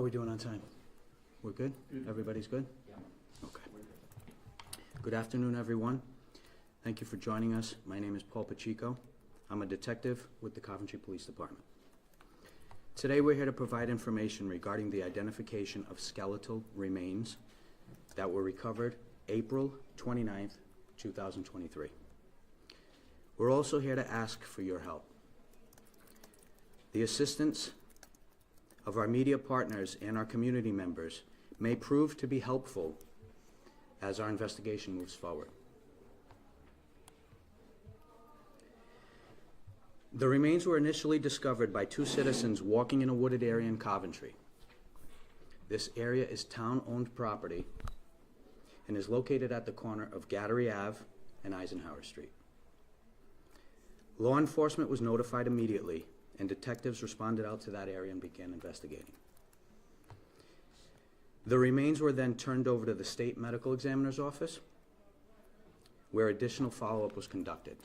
we doing on time? We're good? Everybody's good? Yeah. Okay. Good afternoon, everyone. Thank you for joining us. My name is Paul Pacheco. I'm a detective with the Coventry Police Department. Today we're here to provide information regarding the identification of skeletal remains that were recovered April 29th, 2023. We're also here to ask for your help. The assistance of our media partners and our community members may prove to be helpful as our investigation moves forward. The remains were initially discovered by two citizens walking in a wooded area in Coventry. This area is town-owned property and is located at the corner of Gattery Ave and Eisenhower Street. Law enforcement was notified immediately, and detectives responded out to that area and began investigating. The remains were then turned over to the state medical examiner's office, where additional follow-up was conducted.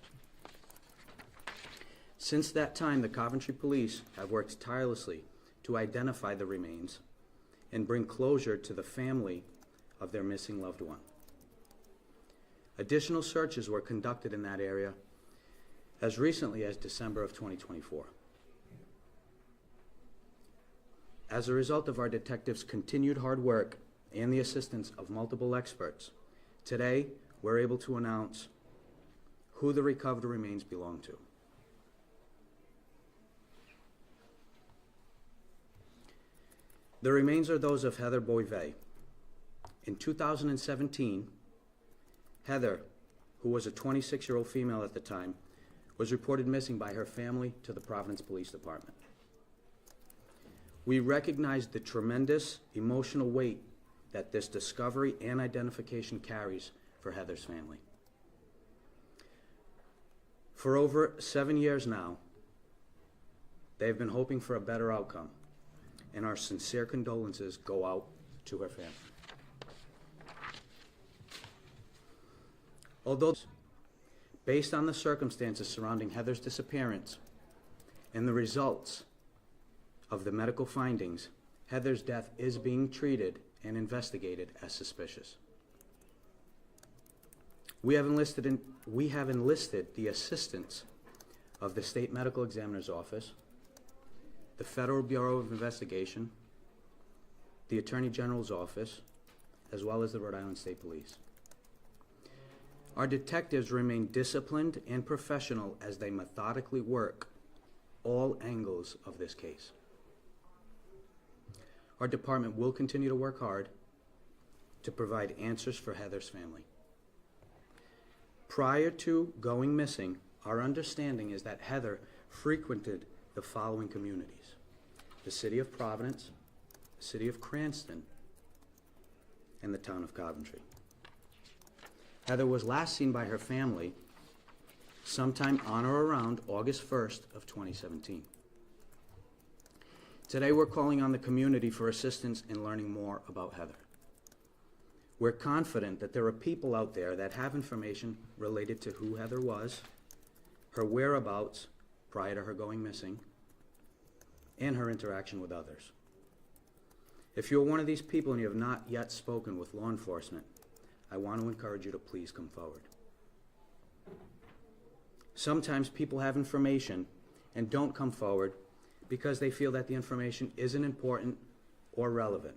Since that time, the Coventry Police have worked tirelessly to identify the remains and bring closure to the family of their missing loved one. Additional searches were conducted in that area as recently as December of 2024. As a result of our detectives' continued hard work and the assistance of multiple experts, today we're able to announce who the recovered remains belong to. The remains are those of Heather Boivay. In 2017, Heather, who was a 26-year-old female at the time, was reported missing by her family to the Providence Police Department. We recognize the tremendous emotional weight that this discovery and identification carries for Heather's family. For over 7 years now, they've been hoping for a better outcome, and our sincere condolences go out to her family. Although, based on the circumstances surrounding Heather's disappearance and the results of the medical findings, Heather's death is being treated and investigated as suspicious. We have enlisted the assistance of the State Medical Examiner's Office, the Federal Bureau of Investigation, the Attorney General's Office, as well as the Rhode Island State Police. Our detectives remain disciplined and professional as they methodically work all angles of this case. Our department will continue to work hard to provide answers for Heather's family. Prior to going missing, our understanding is that Heather frequented the following communities: the city of Providence, the city of Cranston, and the town of Coventry. Heather was last seen by her family sometime on or around August 1st of 2017. Today we're calling on the community for assistance in learning more about Heather. We're confident that there are people out there that have information related to who Heather was, her whereabouts prior to her going missing, and her interaction with others. If you're one of these people and you have not yet spoken with law enforcement, I want to encourage you to please come forward. Sometimes people have information and don't come forward because they feel that the information isn't important or relevant.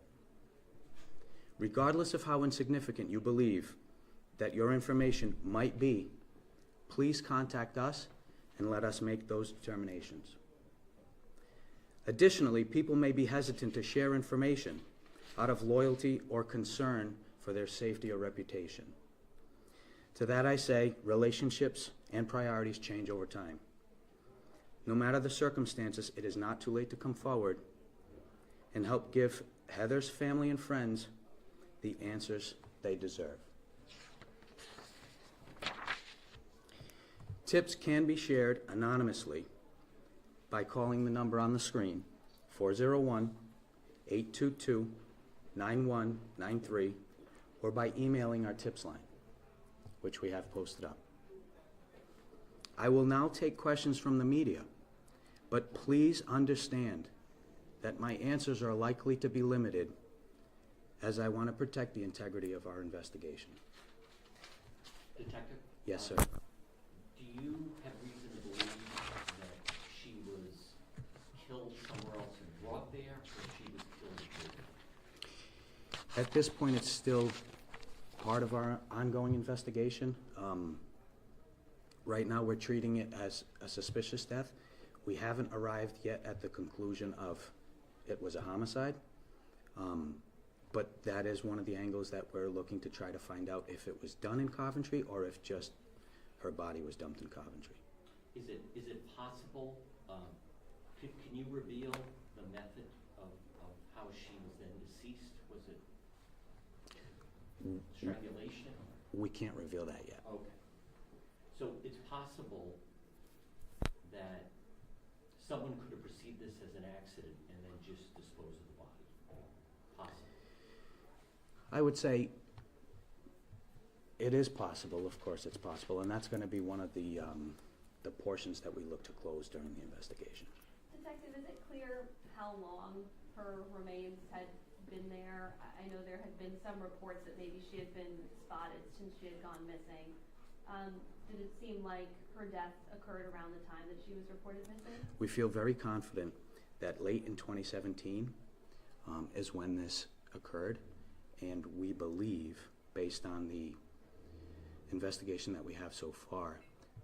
Regardless of how insignificant you believe that your information might be, please contact us and let us make those determinations. Additionally, people may be hesitant to share information out of loyalty or concern for their safety or reputation. To that I say, relationships and priorities change over time. No matter the circumstances, it is not too late to come forward and help give Heather's family and friends the answers they deserve. Tips can be shared anonymously by calling the number on the screen, 401-822-9193, or by emailing our tips line, which we have posted up. I will now take questions from the media, but please understand that my answers are likely to be limited, as I want to protect the integrity of our investigation. Detective? Yes, sir. Do you have reason to believe that she was killed somewhere else and brought there, or she was killed here? At this point, it's still part of our ongoing investigation. Right now, we're treating it as a suspicious death. We haven't arrived yet at the conclusion of it was a homicide. But that is one of the angles that we're looking to try to find out if it was done in Coventry or if just her body was dumped in Coventry. Is it possible, can you reveal the method of how she was then deceased? Was it strangulation? We can't reveal that yet. Okay. So it's possible that someone could have perceived this as an accident and then just disposed of the body. Possible. I would say it is possible. Of course, it's possible, and that's going to be one of the portions that we look to close during the investigation. Detective, is it clear how long her remains had been there? I know there had been some reports that maybe she had been spotted since she had gone missing. Did it seem like her death occurred around the time that she was reported missing? We feel very confident that late in 2017 is when this occurred, and we believe, based on the investigation that we have so far,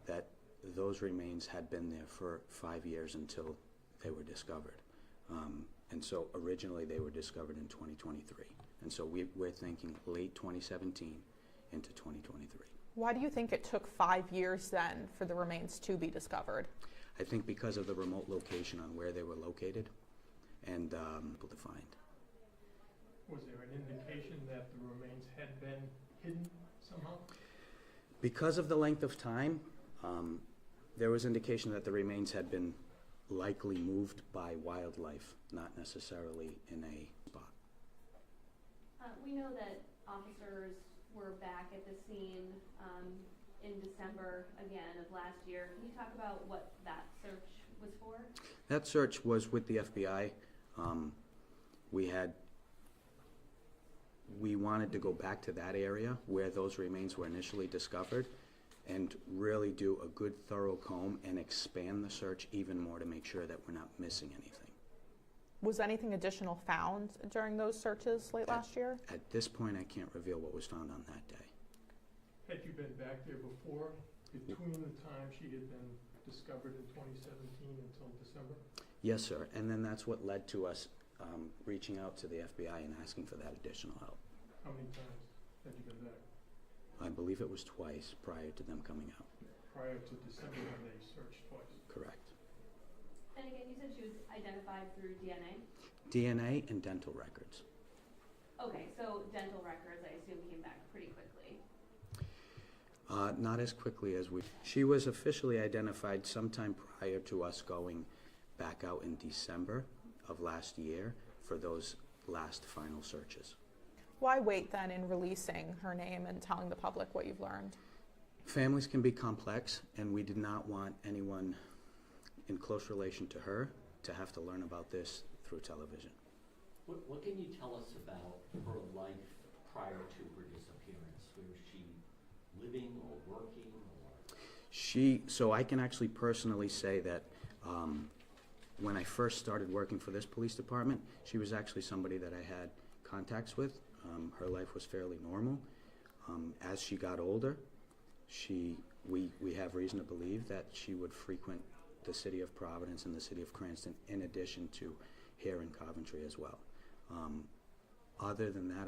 that those remains had been there for 5 years until they were discovered. And so originally they were discovered in 2023. And so we're thinking late 2017 into 2023. Why do you think it took 5 years then for the remains to be discovered? I think because of the remote location on where they were located and able to find. Was there an indication that the remains had been hidden somehow? Because of the length of time, there was indication that the remains had been likely moved by wildlife, not necessarily in a spot. We know that officers were back at the scene in December again of last year. Can you talk about what that search was for? That search was with the FBI. We wanted to go back to that area where those remains were initially discovered and really do a good thorough comb and expand the search even more to make sure that we're not missing anything. Was anything additional found during those searches late last year? At this point, I can't reveal what was found on that day. Had you been back there before, between the time she had been discovered in 2017 until December? Yes, sir, and then that's what led to us reaching out to the FBI and asking for that additional help. How many times had you been back? I believe it was twice prior to them coming out. Prior to December when they searched twice? Correct. And again, you said she was identified through DNA? DNA and dental records. Okay, so dental records, I assume, came back pretty quickly. Not as quickly as we... She was officially identified sometime prior to us going back out in December of last year for those last final searches. Why wait then in releasing her name and telling the public what you've learned? Families can be complex, and we did not want anyone in close relation to her to have to learn about this through television. What can you tell us about her life prior to her disappearance? Was she living or working? So I can actually personally say that when I first started working for this police department, she was actually somebody that I had contacts with. Her life was fairly normal. As she got older, we have reason to believe that she would frequent the city of Providence and the city of Cranston in addition to here in Coventry as well. Other than that,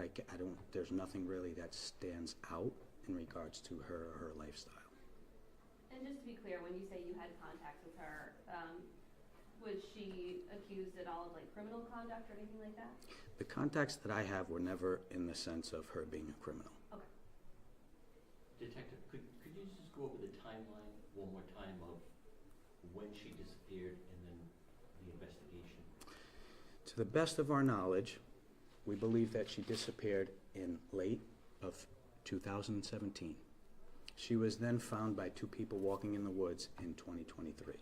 there's nothing really that stands out in regards to her or her lifestyle. And just to be clear, when you say you had contacts with her, was she accused at all of like criminal conduct or anything like that? The contacts that I have were never in the sense of her being a criminal. Okay. Detective, could you just go over the timeline one more time of when she disappeared and then the investigation? To the best of our knowledge, we believe that she disappeared in late of 2017. She was then found by two people walking in the woods in 2023.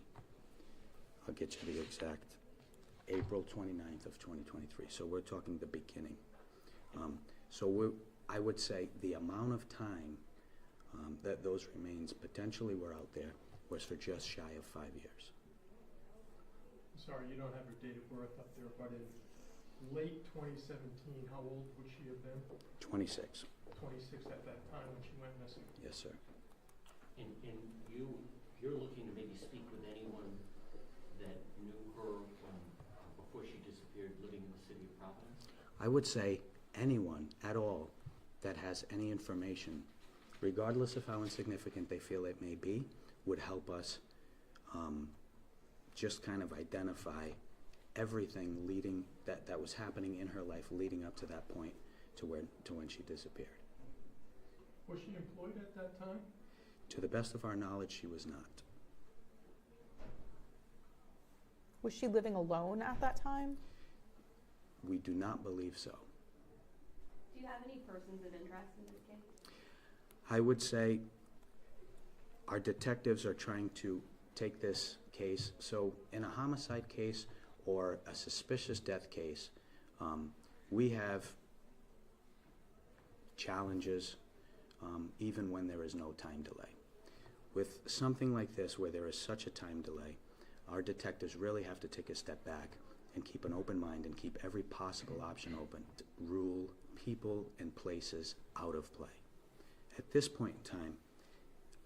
I'll get you the exact April 29th of 2023, so we're talking the beginning. I would say the amount of time that those remains potentially were out there was for just shy of 5 years. Sorry, you don't have her date of birth up there, but in late 2017, how old would she have been? 26. 26 at that time when she went missing. Yes, sir. And you're looking to maybe speak with anyone that knew her when, before she disappeared, living in the city of Providence? I would say anyone at all that has any information, regardless of how insignificant they feel it may be, would help us just kind of identify everything that was happening in her life leading up to that point to when she disappeared. Was she employed at that time? To the best of our knowledge, she was not. Was she living alone at that time? We do not believe so. Do you have any persons of interest in this case? I would say our detectives are trying to take this case. So in a homicide case or a suspicious death case, we have challenges even when there is no time delay. With something like this where there is such a time delay, our detectives really have to take a step back and keep an open mind and keep every possible option open to rule people and places out of play. At this point in time,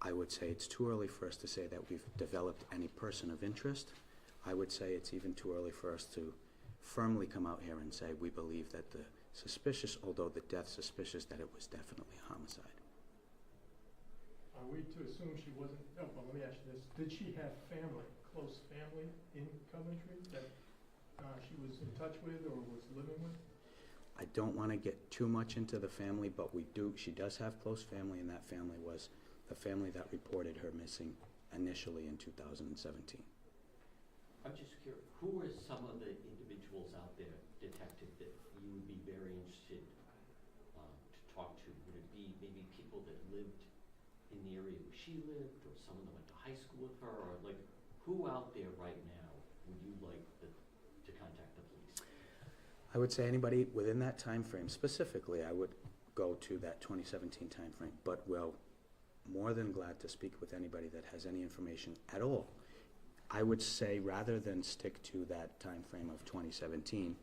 I would say it's too early for us to say that we've developed any person of interest. I would say it's even too early for us to firmly come out here and say we believe that the suspicious, although the death suspicious, that it was definitely a homicide. Are we to assume she wasn't, well, let me ask you this. Did she have family, close family in Coventry that she was in touch with or was living with? I don't want to get too much into the family, but she does have close family, and that family was the family that reported her missing initially in 2017. I'm just curious, who are some of the individuals out there, detective, that you would be very interested to talk to? Would it be maybe people that lived in the area where she lived, or someone that went to high school with her, or like, who out there right now would you like to contact the police? I would say anybody within that time frame. Specifically, I would go to that 2017 time frame, but more than glad to speak with anybody that has any information at all. I would say rather than stick to that time frame of 2017,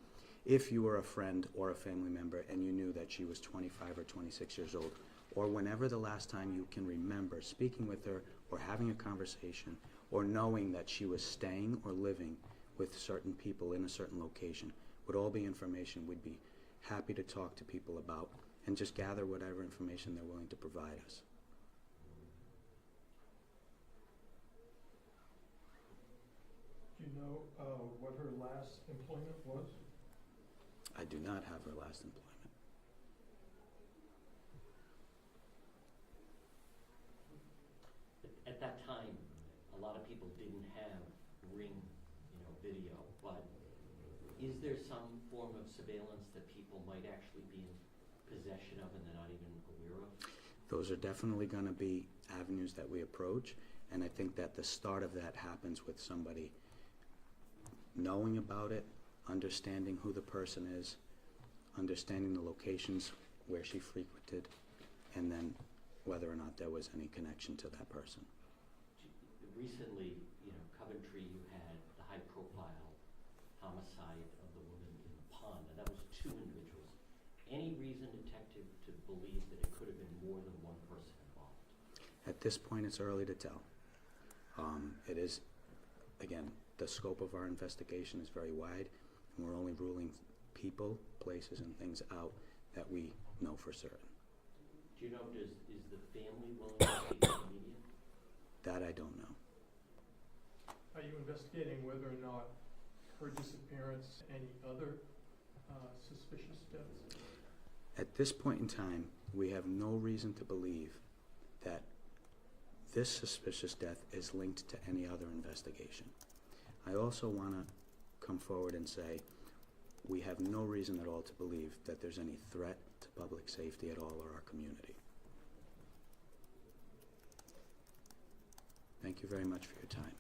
if you were a friend or a family member and you knew that she was 25 or 26 years old, or whenever the last time you can remember speaking with her or having a conversation or knowing that she was staying or living with certain people in a certain location, would all be information we'd be happy to talk to people about and just gather whatever information they're willing to provide us. Do you know what her last employment was? I do not have her last employment. At that time, a lot of people didn't have Ring, video, but is there some form of surveillance that people might actually be in possession of and they're not even aware of? Those are definitely going to be avenues that we approach, and I think that the start of that happens with somebody knowing about it, understanding who the person is, understanding the locations where she frequented, and then whether or not there was any connection to that person. Recently, Coventry, you had the high-profile homicide of the woman in the pond, and that was 2 individuals. Any reason, detective, to believe that it could have been more than one person involved? At this point, it's early to tell. It is, again, the scope of our investigation is very wide, and we're only ruling people, places, and things out that we know for certain. Do you know, is the family willing to speak to the media? That I don't know. Are you investigating whether or not her disappearance, any other suspicious deaths? At this point in time, we have no reason to believe that this suspicious death is linked to any other investigation. I also want to come forward and say we have no reason at all to believe that there's any threat to public safety at all or our community. Thank you very much for your time.